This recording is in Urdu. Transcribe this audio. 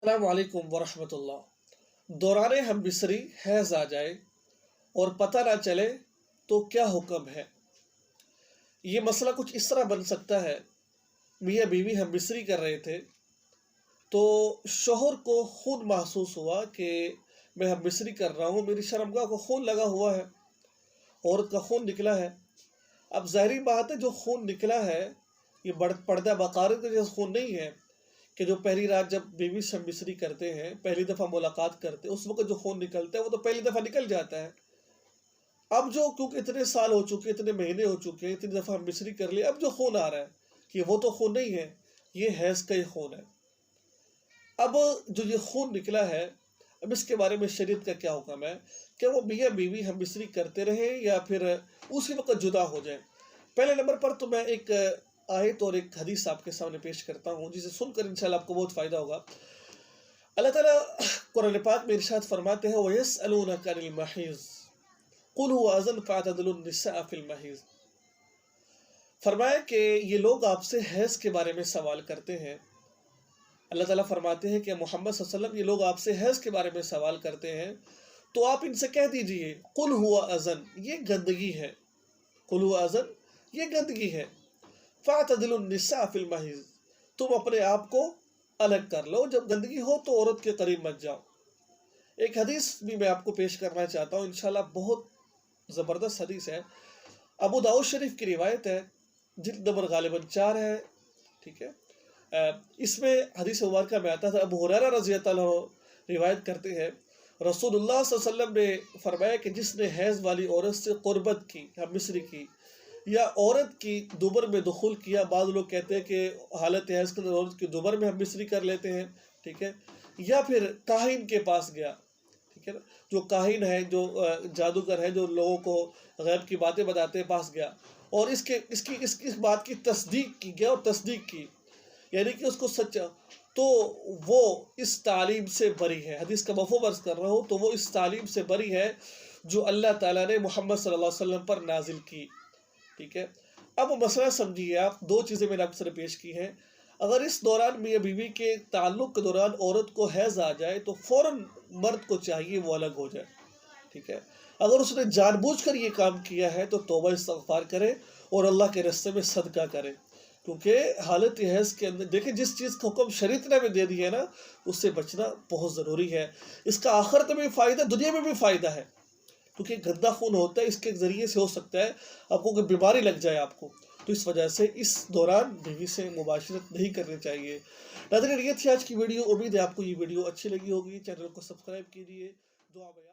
السلام علیکم ورحمۃ اللہ۔ دوران ہم بستری حیض آ جائے اور پتہ نہ چلے تو کیا حکم ہے؟ یہ مسئلہ کچھ اس طرح بن سکتا ہے، میاں بیوی ہم بستری کر رہے تھے تو شوہر کو خون محسوس ہوا کہ میں ہم بستری کر رہا ہوں، میری شرمگاہ کو خون لگا ہوا ہے، عورت کا خون نکلا ہے۔ اب ظاہری بات ہے، جو خون نکلا ہے یہ پردہ بقارت کے جیسا خون نہیں ہے کہ جو پہلی رات جب بیوی سے ہم بستری کرتے ہیں، پہلی دفعہ ملاقات کرتے ہیں، اس وقت جو خون نکلتا ہے وہ تو پہلی دفعہ نکل جاتا ہے۔ اب جو کیونکہ اتنے سال ہو چکے، اتنے مہینے ہو چکے ہیں، اتنی دفعہ ہم بستری کر لی، اب جو خون آ رہا ہے کہ وہ تو خون نہیں ہے، یہ حیض کا ہی خون ہے۔ اب جو یہ خون نکلا ہے، اب اس کے بارے میں شریعت کا کیا حکم ہے کہ وہ میاں بیوی ہم بستری کرتے رہیں یا پھر اسی وقت جدا ہو جائیں؟ پہلے نمبر پر تو میں ایک آیت اور ایک حدیث آپ کے سامنے پیش کرتا ہوں جسے سن کر انشاءاللہ آپ کو بہت فائدہ ہوگا۔ اللہ تعالیٰ قرآن پاک میں ارشاد فرماتے ہیں وَيَسْأَلُونَكَ عَنِ الْمَحِيضِ قُلْ هُوَ أَذًى فَاعْتَزِلُوا النِّسَاءَ فِي الْمَحِيضِ۔ فرمایا کہ یہ لوگ آپ سے حیض کے بارے میں سوال کرتے ہیں۔ اللہ تعالیٰ فرماتے ہیں کہ محمد صلی اللہ علیہ وسلم یہ لوگ آپ سے حیض کے بارے میں سوال کرتے ہیں تو آپ ان سے کہہ دیجئے قُلْ هُوَ أَذًى، یہ گندگی ہے، قُلْ هُوَ أَذًى، یہ گندگی ہے، فَاعْتَزِلُوا النِّسَاءَ فِي الْمَحِيضِ، تم اپنے آپ کو الگ کر لو، جب گندگی ہو تو عورت کے قریب مت جاؤ۔ ایک حدیث بھی میں آپ کو پیش کرنا چاہتا ہوں، انشاءاللہ بہت زبردست حدیث ہے، ابو داؤد شریف کی روایت ہے، جلد نمبر غالباً 4 ہے، ٹھیک ہے۔ اس میں حدیث مبارکہ میں آتا تھا، ابو ہریرہ رضی اللہ عنہ روایت کرتے ہیں، رسول اللہ صلی اللہ علیہ وسلم نے فرمایا کہ جس نے حیض والی عورت سے قربت کی، ہم بستری کی، یا عورت کی دوبر میں دخول کیا، بعض لوگ کہتے ہیں کہ حالت حیض کے اندر عورت کی دوبر میں ہم بستری کر لیتے ہیں، ٹھیک ہے، یا پھر کاہن کے پاس گیا، ٹھیک ہے نا، جو کاہن ہے، جو جادوگر ہے، جو لوگوں کو غیب کی باتیں بتاتے ہیں، پاس گیا اور اس بات کی تصدیق کی گیا اور تصدیق کی، یعنی کہ اس کو سچا، تو وہ اس تعلیم سے بری ہے۔ حدیث کا مفہوم عرض کر رہا ہوں، تو وہ اس تعلیم سے بری ہے جو اللہ تعالیٰ نے محمد صلی اللہ علیہ وسلم پر نازل کی، ٹھیک ہے۔ اب مسئلہ سمجھیے آپ، دو چیزیں میں نے آپ سے پیش کی ہیں۔ اگر اس دوران میاں بیوی کے تعلق کے دوران عورت کو حیض آ جائے تو فوراً مرد کو چاہیے وہ الگ ہو جائے، ٹھیک ہے۔ اگر اس نے جان بوجھ کر یہ کام کیا ہے تو توبہ استغفار کرے اور اللہ کے راستے میں صدقہ کرے، کیونکہ حالت حیض کے اندر دیکھیں جس چیز کا حکم شریعت نے ہمیں دے دیا ہے نا، اس سے بچنا بہت ضروری ہے۔ اس کا آخرت میں بھی فائدہ، دنیا میں بھی فائدہ ہے، کیونکہ گندا خون ہوتا ہے، اس کے ذریعے سے ہو سکتا ہے آپ کو کوئی بیماری لگ جائے آپ کو، تو اس وجہ سے اس دوران بیوی سے مباشرت نہیں کرنی چاہیے۔ ناظرین، یہ تھی آج کی ویڈیو، امید ہے آپ کو یہ ویڈیو اچھی لگی ہوگی، چینل کو سبسکرائب کیجیے، دعا میں